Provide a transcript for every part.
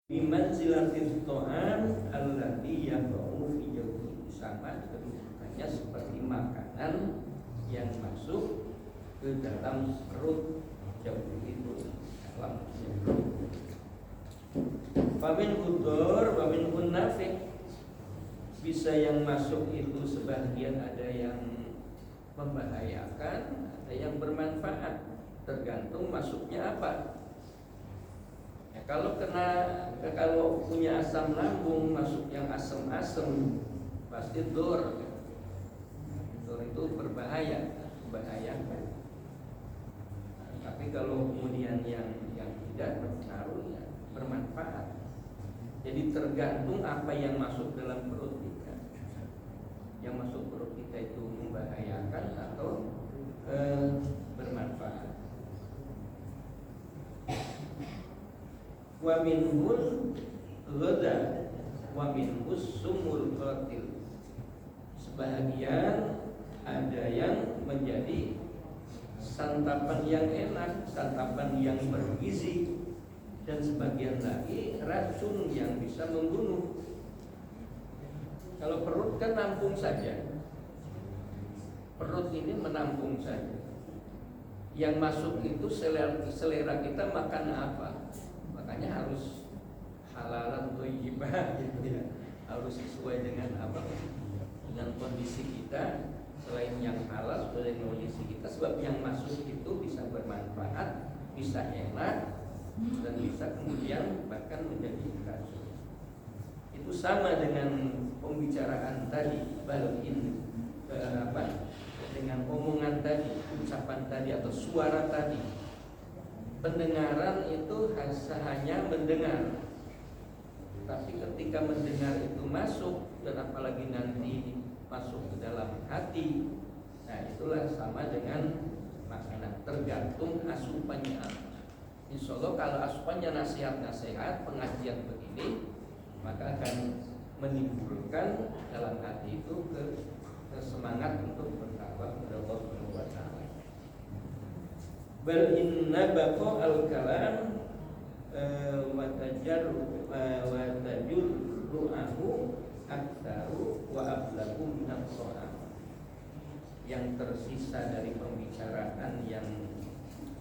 bimanzilatil ta'am alladhi yaqa'u fi jawfi, sama kedudukannya seperti makanan yang masuk ke dalam perut jauh itu dalam perut. Famin hudur, famin nafi, bisa yang masuk itu sebagian ada yang membahayakan, ada yang bermanfaat, tergantung masuknya apa. Ya, kalau punya asam lambung masuk yang asam-asam pasti dor. Dor itu berbahaya, membahayakan. Tapi kalau kemudian yang tidak berpengaruh, ya bermanfaat. Jadi tergantung apa yang masuk dalam perut kita. Yang masuk perut kita itu membahayakan atau bermanfaat. Wa minhul ghada wa minhus sumul qatil. Sebahagian ada yang menjadi santapan yang enak, santapan yang bergizi, dan sebagian lagi racun yang bisa membunuh. Kalau perut kan nampung saja, perut ini menampung saja. Yang masuk itu selera kita makan apa, makanya harus halalan thayyibah gitu ya, harus sesuai dengan apa, dengan kondisi kita. Selain yang halal, sesuai dengan kondisi kita, sebab yang masuk itu bisa bermanfaat, bisa enak, dan bisa kemudian bahkan menjadi racun. Itu sama dengan pembicaraan tadi, dengan omongan tadi, ucapan tadi atau suara tadi. Pendengaran itu hanya mendengar, tapi ketika mendengar itu masuk, dan apalagi nanti masuk ke dalam hati, nah itulah sama dengan makanan, tergantung asupannya apa. Insya Allah kalau asupannya nasihat-nasihat, pengajian begini, maka akan menimbulkan dalam hati itu semangat untuk bertakwa kepada Allah Subhanahu wa taala. Bal inna baqa al-kalam wa tajurru'ahu aktsaru wa ablagu minal qur'an. Yang tersisa dari pembicaraan yang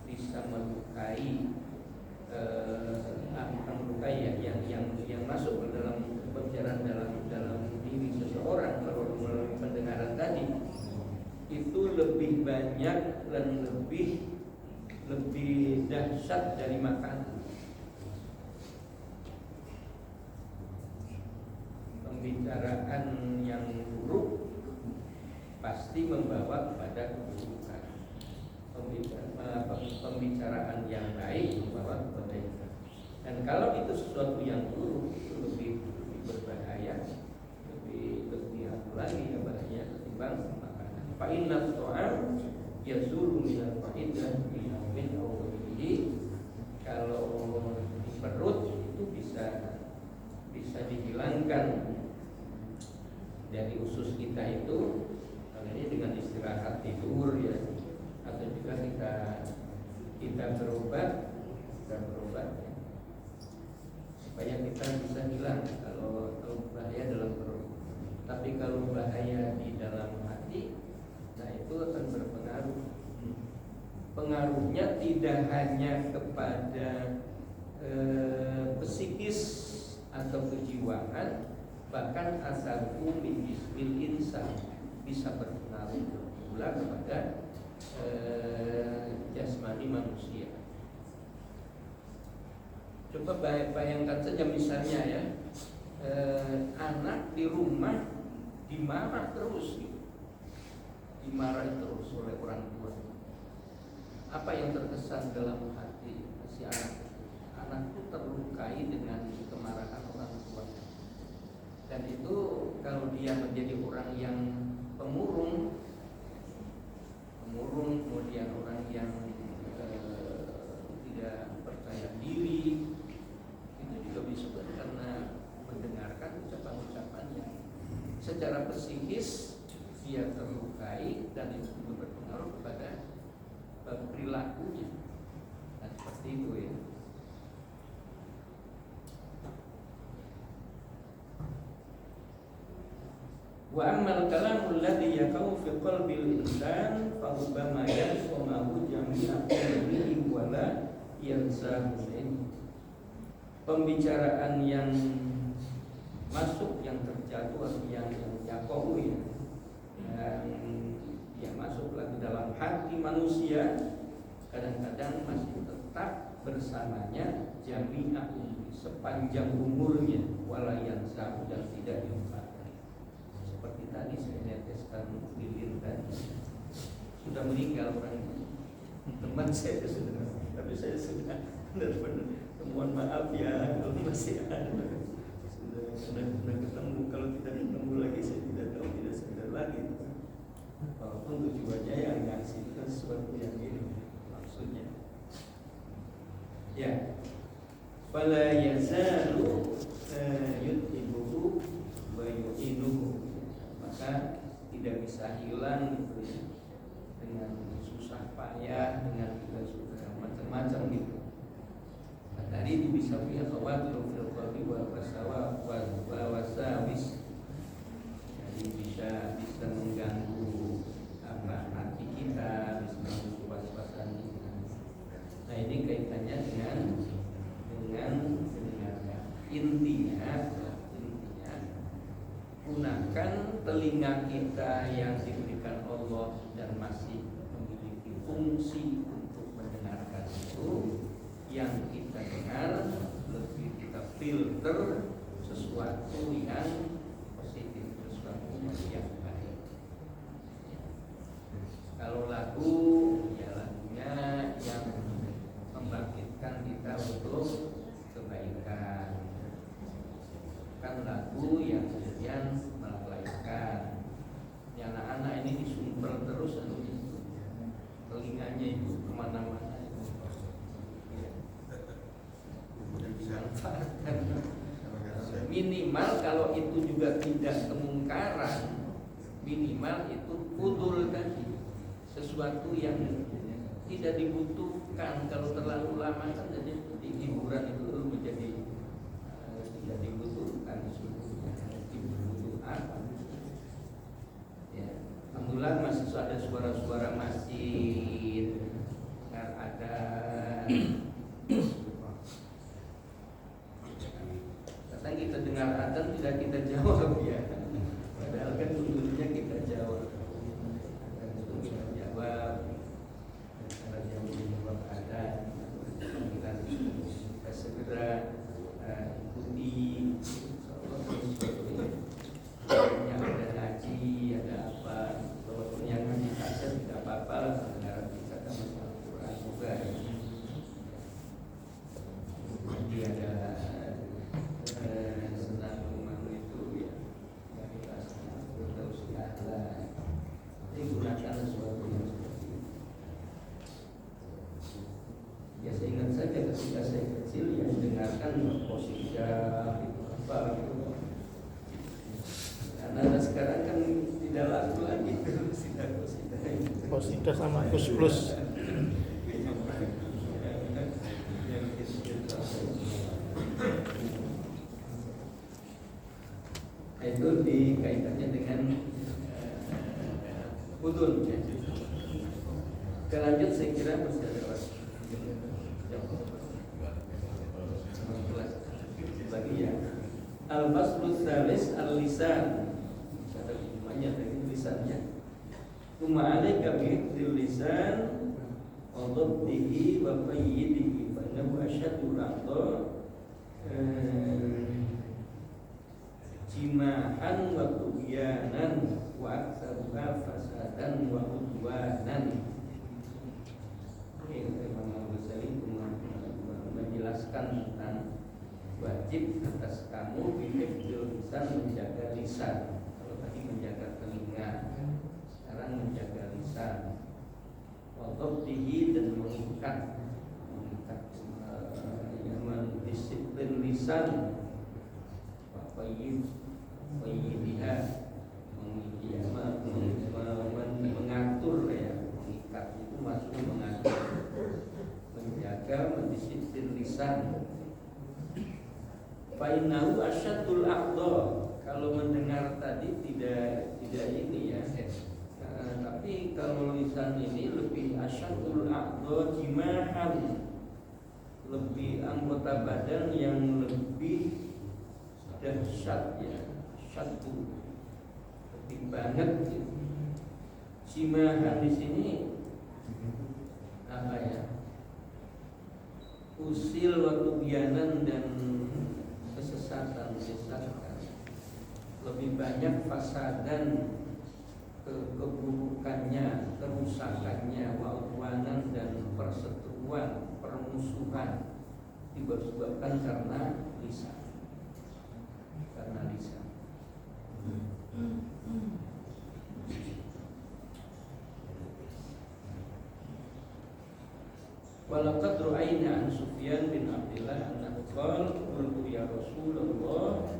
bisa melukai yang masuk ke dalam pembicaraan dalam diri seseorang melalui pendengaran tadi, itu lebih banyak dan lebih dahsyat dari makanan. Pembicaraan yang buruk pasti membawa kepada keburukan. Pembicaraan yang baik membawa kepada kebaikan. Dan kalau itu sesuatu yang buruk, itu lebih berbahaya, lebih lagi ya bahaya ketimbang makanan. Fa inna ta'am yazulu minal fa'idah min awwalihi. Kalau di perut itu bisa dihilangkan dari usus kita itu, ini dengan istirahat tidur ya, atau juga kita berobat ya, supaya kita bisa hilang kalau bahaya dalam perut. Tapi kalau bahaya di dalam hati, nah itu akan berpengaruh. Pengaruhnya tidak hanya kepada psikis atau kejiwaan, bahkan asabu min jismil insan, bisa berpengaruh pula kepada jasmani manusia. Coba bayangkan saja misalnya ya, anak di rumah dimarah terus gitu. Dimarahi terus oleh orang tua. Apa yang terkesan dalam hati si anak? Anak itu terlukai dengan kemarahan orang tua. Dan itu kalau dia menjadi orang yang pemurung, kemudian orang yang tidak percaya diri, itu juga bisa karena mendengarkan ucapan-ucapannya. Secara psikis dia terlukai dan itu juga berpengaruh kepada perilakunya. Dan seperti itu ya. Wa ammal kalamul ladzi yaqau fi qalbil insan fa rubbama yasmahu jami'a qalbihi wa la yansahu. Pembicaraan yang masuk, yang terjatuh, yang yaqau ya, yang masuk lagi dalam hati manusia, kadang-kadang masih tetap bersamanya jami'a sepanjang umurnya, wala yansahu, dan tidak dilupakan. Seperti tadi saya neteskan lilin tadi, sudah meninggal orangnya, teman saya sudah, tapi saya sudah benar-benar mohon maaf ya kalau masih ada, sudah ketemu. Kalau tidak ketemu lagi saya tidak tahu, tidak sadar lagi. Walaupun tujuannya yang ngasih itu sesuatu yang ini maksudnya. Ya, fala yazalu yuthibuhu wa yu'inuhu, maka tidak bisa hilang gitu ya, dengan susah payah, dengan juga sudah macam-macam gitu. Nah, tadi itu bisa punya khawatir fil qalbi wa wasawa wa wasawis, jadi bisa mengganggu hati kita, bisa mengganggu was-wasan kita. Nah, ini kaitannya dengan intinya gunakan telinga kita yang diberikan Allah dan masih memiliki fungsi untuk mendengarkan itu, yang kita dengar lebih kita filter sesuatu yang positif, sesuatu yang baik. Kalau lagu, ya lagunya yang membangkitkan kita untuk kebaikan, bukan lagu yang kemudian melalaikan. Ya, anak-anak ini disumpel terus telinganya itu kemana-mana itu. Ya. Dimanfaatkan. Minimal kalau itu juga tidak kemungkaran, minimal itu fudul tadi, sesuatu yang tidak dibutuhkan. Kalau terlalu lama kan jadi seperti hiburan itu menjadi tidak dibutuhkan. Dibutuh apa? Ya, alhamdulillah masih ada suara-suara masjid, ada. Kadang kita dengar adzan tidak kita jawab ya, padahal kan tentunya kita jawab. Kita jawab. Kita segera ikuti, yang ada ngaji, ada apa, walaupun yang ngaji kaset tidak apa-apa, dengar kita kan masalah Quran juga. Jadi ada senang rumah itu ya, yang kita terus ada, jadi gunakan sesuatu yang seperti itu. Ya, saya ingat saja ketika saya kecil yang dengarkan qasidah itu apa gitu. Karena sekarang kan tidak laku lagi qasidah itu. Qasidah sama plus. Itu dikaitannya dengan hudun ya. Kita lanjut, saya kira masih ada waktu. Lagi ya. Al-Faslus Tsalis al-Lisan. Ada hubungannya dengan lisannya. Tsumma 'alaika bi lisan wa dhabtihi wa qayyidihi fa innahu asyaddu al-'adha jimahan wa tughyanan wa aktsaruha fasadan wa udwanan. Imam Al-Ghazali menjelaskan tentang wajib atas kamu bihifdzil lisan, menjaga lisan. Kalau tadi menjaga telinga, sekarang menjaga lisan. Wa dhabtihi, dan mengikat mendisiplin lisan. Wa qayyidiha, mengatur ya, mengikat itu maksudnya mengatur, menjaga, mendisiplin lisan. Fa innahu asyaddul a'dha, kalau mendengar tadi tidak ini ya. Tapi kalau lisan ini lebih asyadul a'dha jimahan, lebih anggota badan yang lebih dahsyat ya, syaddu lebih banget gitu. Jimahan di sini apa ya? Usil waktu bianan dan kesesatan, lebih banyak fasadan, keburukannya, kerusakannya, wawanan dan perseteruan, permusuhan disebabkan karena lisan. Walaqad ra'ayna an Sufyan bin Abdullah annahu qala qultu ya Rasulullah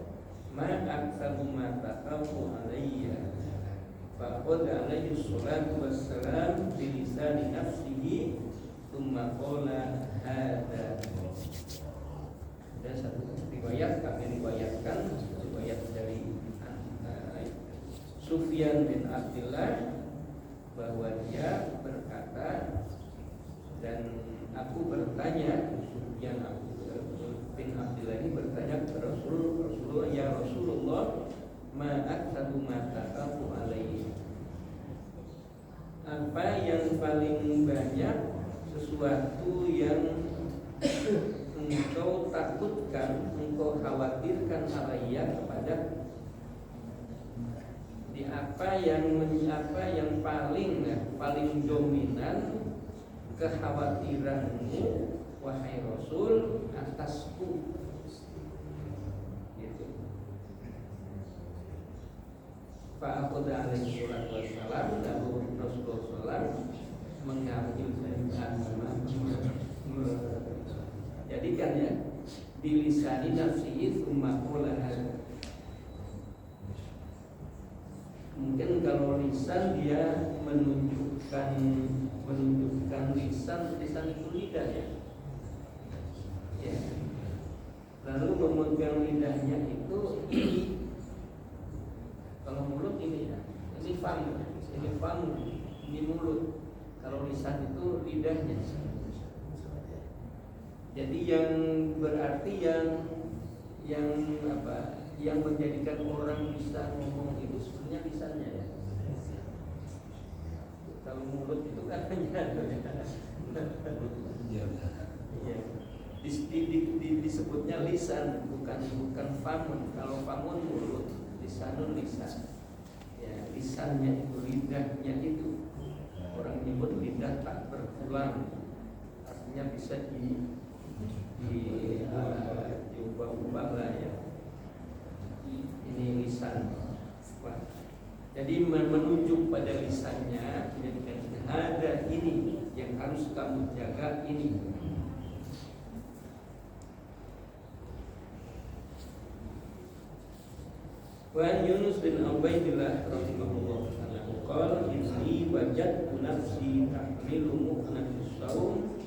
ma aktsaru ma taqafu alayya faqad alayhi salatu wassalam bi lisani nafsihi thumma qala hadza. Ada satu riwayat, kami riwayatkan riwayat dari Sufyan bin Abdullah bahwa dia berkata, dan aku bertanya, Sufyan bin Abdullah ini bertanya kepada Rasulullah, ya Rasulullah, ma aktsadu ma taqafu alaihi, apa yang paling banyak sesuatu yang engkau takutkan, engkau khawatirkan alayya kepada, di apa yang paling dominan kekhawatiranmu wahai Rasul atasku, gitu. Fa aqada alaihi salatu wassalam, lalu Rasulullah mengambil jadikan ya bilisani nafsihi tsumma qala hadza. Mungkin kalau lisan dia menunjukkan lisan itu lidah ya. Ya. Lalu memegang lidahnya itu ini. Kalau mulut ini ya, ini fam, ini mulut. Kalau lisan itu lidahnya. Jadi yang berarti yang apa? Yang menjadikan orang bisa ngomong itu sebenarnya lisannya ya. Kalau mulut itu kan hanya disebutnya lisan, bukan famun. Kalau famun mulut, lisanun lisan. Ya, lisannya itu, lidahnya itu. Orang nyebut lidah tak bertulang, artinya bisa diubah-ubah lah ya. Ini lisan. Jadi menunjuk pada lisannya, menjadikan ada ini yang harus kamu jaga ini. Wa Yunus bin Ubaidillah rahimahullah anhu qala inni wajadtu nafsi tahmilu mu'nafis saum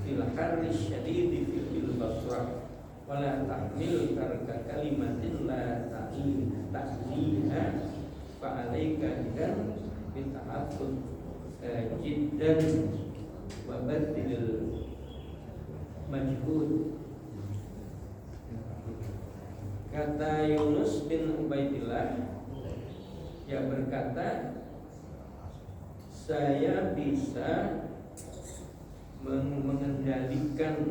fil harri syadid fil basrah wala tahmil karka kalimatin la ta'liha fa'alaika idan bita'affud jiddan wa badil majhud. Kata Yunus bin Ubaidillah, dia berkata, saya bisa mengendalikan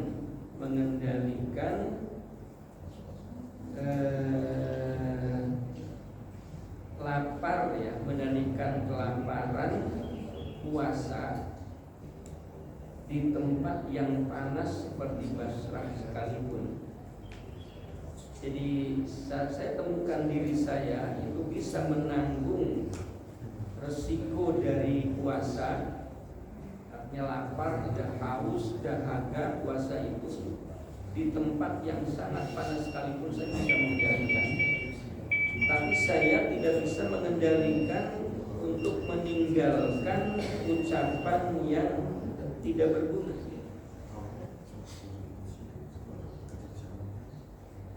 lapar ya, mengendalikan kelaparan puasa di tempat yang panas seperti Basrah sekalipun. Jadi saya temukan diri saya itu bisa menanggung resiko dari puasa. Artinya lapar, sudah haus, dahaga, puasa itu di tempat yang sangat panas sekalipun saya bisa mengendalikan. Tapi saya tidak bisa mengendalikan untuk meninggalkan ucapan yang tidak berguna.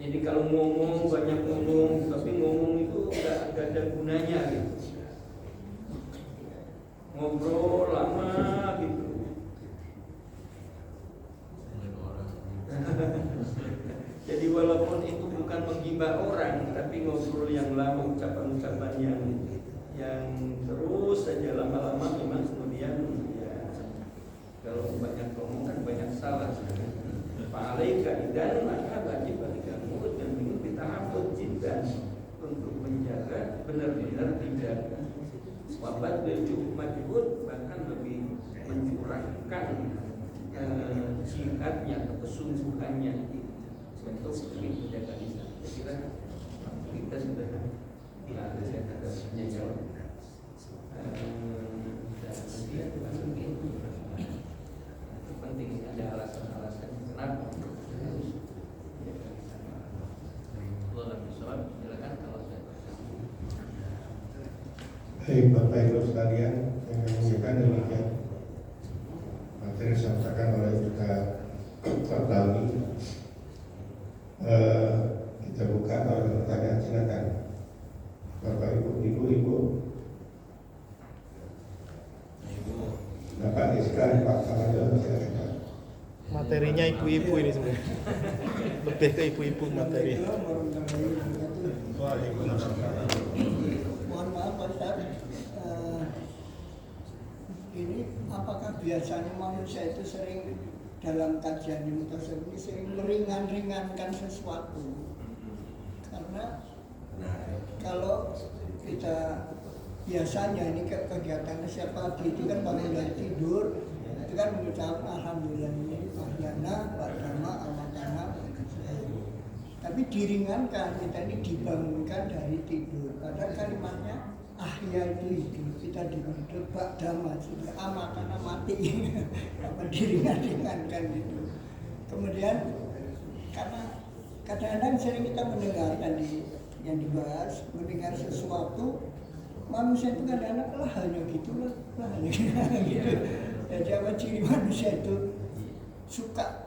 Jadi kalau ngomong, banyak ngomong, tapi ngomong itu nggak ada gunanya gitu. Ngobrol lama gitu. Jadi walaupun itu bukan menggibah orang, tapi ngobrol yang lama, ucapan-ucapan yang terus saja lama-lama memang kemudian ya kalau banyak ngomong kan banyak salah. Fa'alaika idan maka wajib bagi kamu dan ingin kita hafal cinta untuk menjaga benar-benar tidak wabat bercukup majhud, bahkan lebih mencurahkan jihadnya atau kesungguhannya untuk menjaga Islam. Saya kira kita sudah ada jawab dan nanti masukin itu penting, ada alasan-alasan kenapa harus menjaga Islam. Silakan kalau saya Baik Bapak Ibu sekalian yang menyampaikan demikian materi disampaikan oleh Ustaz Fadlami. Kita buka oleh pertanyaan, silakan Bapak Ibu. Bapak Iskan, Pak Kamadil, silakan. Materinya ibu-ibu ini sebenarnya. Lebih ke ibu-ibu materi. Waalaikumsalam. Mohon maaf Pak Ustaz, ini apakah biasanya manusia itu sering dalam kajian ilmu tasawuf ini sering meringan-ringankan sesuatu? Karena kalau kita biasanya ini kegiatannya siap pagi itu kan bangun dari tidur itu kan mengucap alhamdulillah ini ahyana ba'dama amatana, tapi diringankan, kita ini dibangunkan dari tidur. Padahal kalimatnya ahya itu hidup, kita dihidup ba'dama sehingga amatana mati. Apa diringankan gitu. Kemudian karena kadang-kadang sering kita mendengar tadi yang dibahas, mendengar sesuatu manusia itu kadang-kadang lah hanya gitulah, hanya gitu. Jadi apa ciri manusia itu suka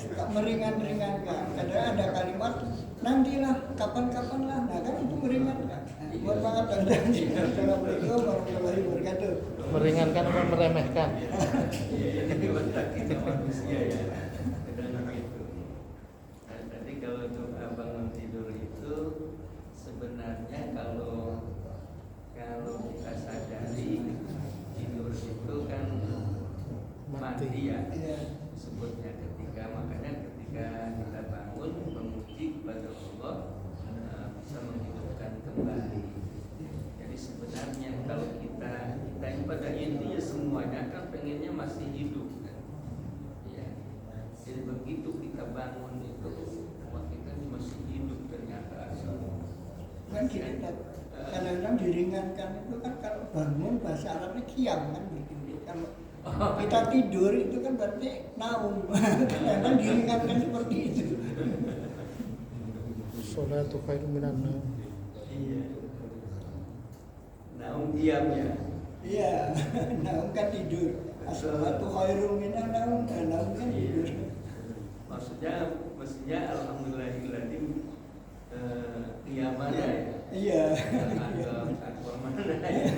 suka meringan-ringankan. Kadang ada kalimat nantilah, kapan-kapan lah, nah kan itu meringankan. Mohon maaf dan Assalamualaikum warahmatullahi wabarakatuh. Meringankan atau meremehkan? Ini watak kita manusia ya. Kadang gitu. Tadi kalau untuk bangun tidur itu sebenarnya kalau kita sadari tidur itu kan mati ya, sebutnya makanya ketika kita bangun memuji kepada Allah bisa menghidupkan kembali. Jadi sebenarnya kalau kita ini pada intinya semuanya kan pengennya masih hidup kan? Ya. Jadi begitu kita bangun itu kita masih hidup ternyata. Kan gini, kadang-kadang diringankan itu kan kalau bangun bahasa Arabnya qiyam kan gitu. Kalau kita tidur itu kan berarti naum. Kadang-kadang diringankan seperti itu. Sholatu khairun minan naum. Iya. Naum diam ya. Iya, naum kan tidur. As-salatu khairun minan naum, naum kan tidur. Maksudnya alhamdulillahilladzi qiyamana ya. Iya. Akbar mana ya.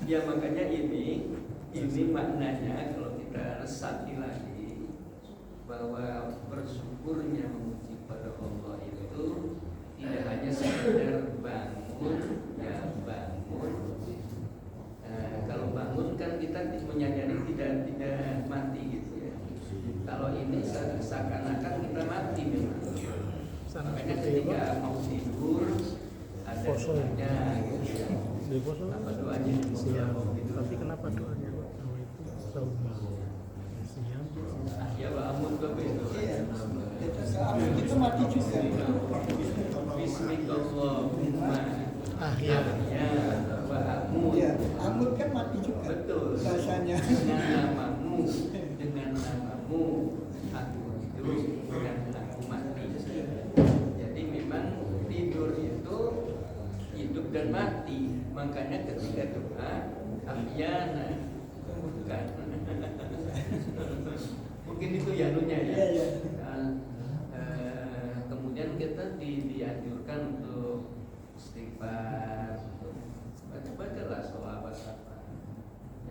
Ya makanya ini maknanya kalau kita resapi lagi bahwa bersyukurnya memuji pada Allah itu tidak hanya sekedar bangun ya bangun. Kalau bangun kan kita menyadari tidak mati gitu ya. Kalau ini seakan-akan kita mati memang. Makanya ketika mau tidur ada doanya gitu ya. Apa doanya? Siang. Tapi kenapa doanya? Oh, itu sauma. Siang. Ya wa amun itu. Iya. Itu mati juga. Bismillahirrahmanirrahim. Ya. Ya wa amun. Iya, amun kan mati juga. Betul. Bahasanya. Dengan namamu aku hidup, dengan aku mati. Jadi memang tidur itu hidup dan mati. Makanya ketika doa ahyana bukan. Mungkin itu ya nunya ya. Iya, iya. kemudian kita dianjurkan untuk istighfar, untuk baca-bacalah sholawat apa.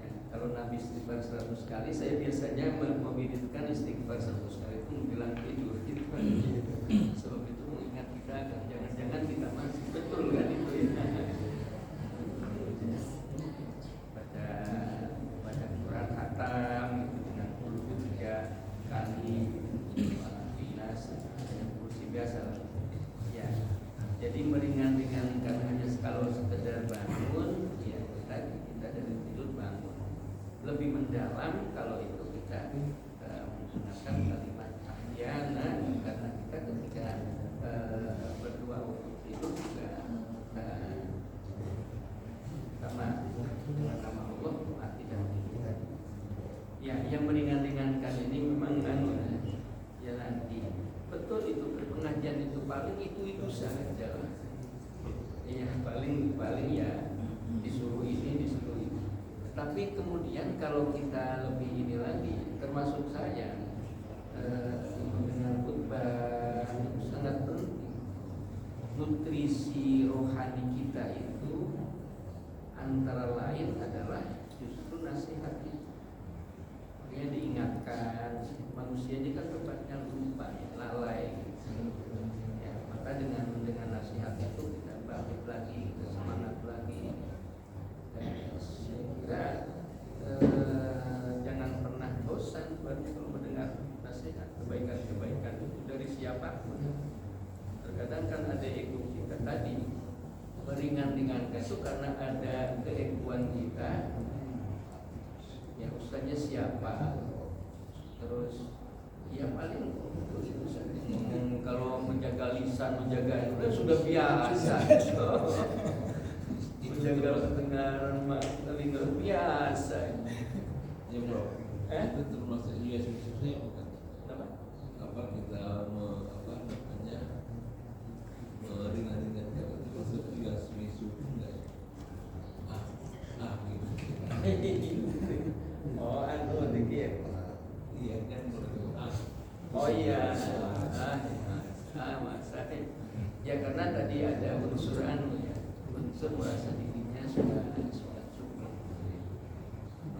Ya, kalau Nabi istighfar 100 kali, saya biasanya mewiridkan istighfar 100 kali itu menjelang tidur gitu. Sebab itu mengingat kita agar jangan-jangan kita masih betul kan itu ya. Baca Quran khatam gitu, dengan 3 kali Nas dengan kursi biasa ya. Jadi meringan-ringankan hanya kalau sekedar bangun ya, kita dari tidur bangun. Lebih mendalam kalau itu kita menggunakan kalimat ahyana, karena kita ketika berdoa untuk tidur juga sama dengan nama Allah mati dan tidur. Ya, yang meringan-ringankan ini memang ya nanti betul itu pengajian itu paling itu saja lah. Ya paling ya disuruh ini disuruh itu. Tapi kemudian kalau kita lebih ini lagi, termasuk saya mendengar khutbah itu sangat penting. Nutrisi rohani kita itu antara lain adalah justru nasihat itu. Makanya diingatkan, manusia ini kan tempatnya lupa ya, lalai ya, maka dengan nasihat itu kita bangkit lagi, kita semangat lagi. Dan saya kira jangan pernah bosan kalau mendengar nasihat kebaikan-kebaikan itu dari siapapun. Terkadang kan ada ego kita tadi, meringan-ringankan itu karena ada keegoan kita. Ya ustaznya siapa? Terus ya paling itu saja. Kalau menjaga lisan, menjaga itu sudah biasa. Menjaga pendengaran telinga biasa. Ya bro, itu termasuk juga susahnya bukan? Apa kita meringan-ringankan itu termasuk juga susu enggak? Gitu. Oh, dikit. Iya kan berdoa. Oh iya. Masa ya karena tadi ada unsur ya. Unsur merasa dirinya sudah cukup.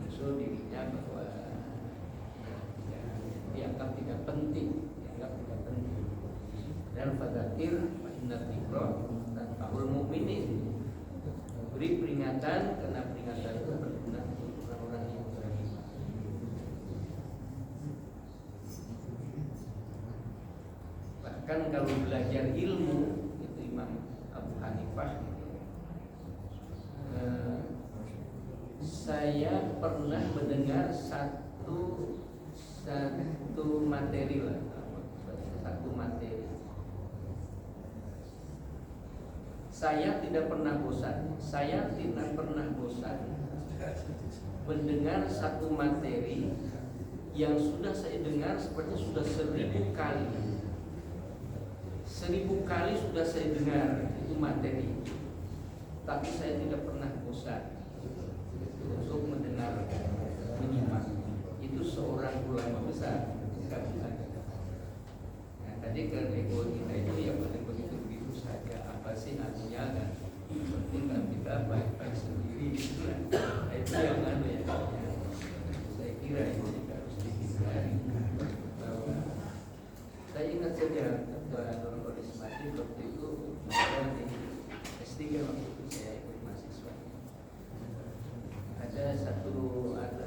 Unsur dirinya bahwa ya, dianggap tidak penting, Dan fadzakir fa inna dzikra tanfa'ul mu'minin. Beri peringatan karena peringatan itu berguna untuk orang-orang yang beriman. Bahkan kalau belajar ilmu itu Imam Abu Hanifah saya pernah mendengar satu materi lah, satu materi. Saya tidak pernah bosan mendengar satu materi yang sudah saya dengar sepertinya sudah 1000 kali. 1000 kali sudah saya dengar itu materi, tapi saya tidak pernah bosan untuk mendengar, menyimak. Itu seorang ulama besar. Nah, tadi kan ego kita itu ya begitu saja. Apa sih artinya kan? Penting kan kita baik-baik sendiri gitu lah. Itu yang saya kira itu juga harus dihindari. Bahwa saya ingat saja Nur Ismati waktu itu di S3 waktu itu saya ikut mahasiswa. Ada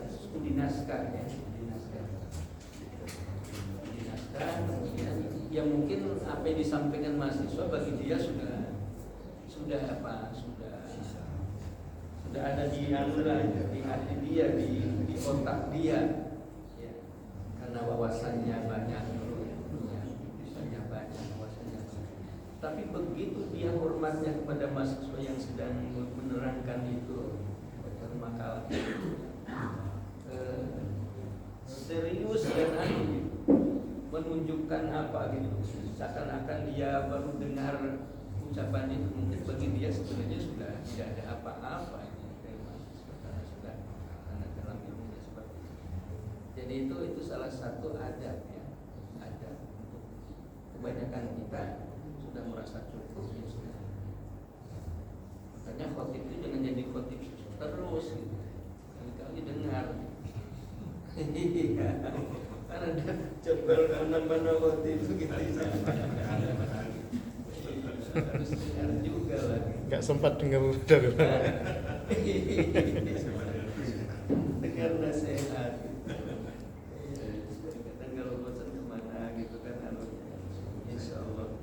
studi naskah ya, kemudian ya mungkin apa yang disampaikan mahasiswa bagi dia sudah ada di hati dia, di otak dia ya. Karena wawasannya banyak wawasannya. Tapi begitu dia hormatnya kepada mahasiswa yang sedang menerangkan itu makalah serius dan menunjukkan apa gitu, seakan-akan dia baru dengar ucapan itu. Mungkin bagi dia sebenarnya sudah tidak ada apa-apa karena dalam ilmunya seperti itu. Jadi itu salah satu adab ya, adab untuk kebanyakan kita sudah merasa cukup ya sudah. Makanya khotib itu jangan jadi khotib terus gitu. Kali-kali dengar. Iya. Karena ada jebal mana-mana khotib begitu. Harus dengar juga lagi. Nggak sempat dengar dari dengar nasihat. Kadang kalau bosan kemana gitu kan, insya Allah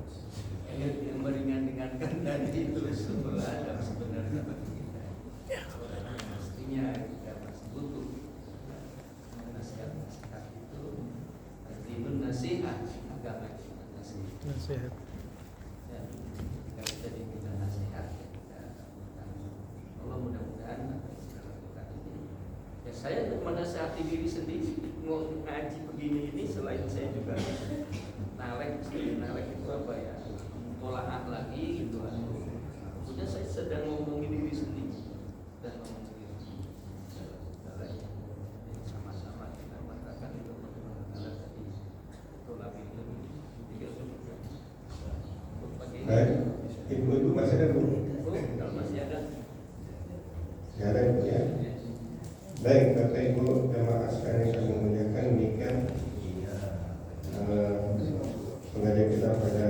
yang meringan-ringankan tadi itu semua ada sebenarnya bagi kita. Pastinya kita masih butuh nasihat-nasihat itu. Artinya nasihat agama kita nasihat. nasihat. Dan kita bisa diminta nasihat ya, kita lakukan. Allah mudah-mudahan apa yang kita lakukan ini ya, saya untuk menasihati diri sendiri mau ngaji begini ini, selain saya juga nalek itu apa ya, tolaah lagi gitu lah. Maksudnya saya sedang ngomongin diri sendiri dan ngomongin diri sendiri. Sama-sama kita mengatakan itu mengenal tadi tolak itu tiga sudut. Baik, ibu-ibu masih ada, Bu? Kalau masih ada. Ya ada, Ibu ya. Baik, Bapak Ibu jemaah sekalian yang kami muliakan, demikian pengajian kita pada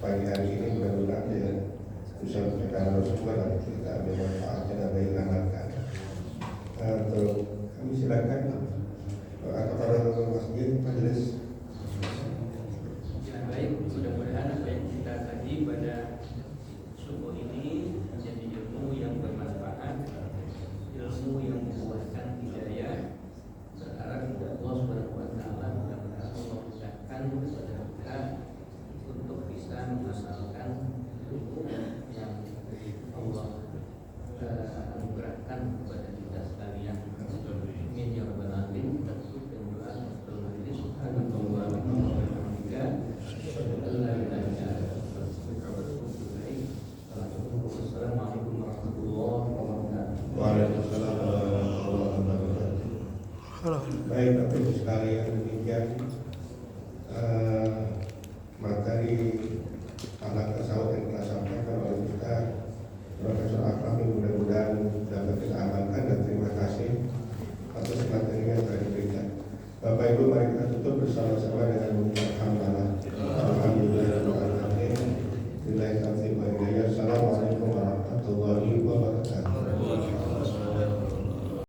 pagi hari ini. Mudah-mudahan ya bisa menjaga Rasulullah dan kita ambil manfaatnya dan baik amalkan. Untuk kami silakan kepada masjid majelis. Ya, baik, mudah-mudahan apa yang kita tadi pada subuh ini menjadi ilmu yang bermanfaat, ilmu yang membuahkan hidayah. Berharap kepada Allah Subhanahu wa taala mudah-mudahan Allah mudahkan kepada kita untuk bisa mengamalkan ilmu yang Allah anugerahkan kepada kita sekalian. Amin ya rabbal alamin. Kita tutup dengan doa Rabbul Majlis. Subhanallah wa bihamdihi. Assalamualaikum warahmatullahi wabarakatuh. Waalaikumsalam warahmatullahi wabarakatuh. Baik, Bapak Ibu sekalian, demikian materi akhlak tasawuf yang telah sampaikan oleh kita Profesor Akram, yang mudah-mudahan dapat kita amalkan, dan terima kasih atas materi yang telah diberikan. Bapak Ibu, mari kita tutup bersama-sama dengan mengucapkan hamdalah.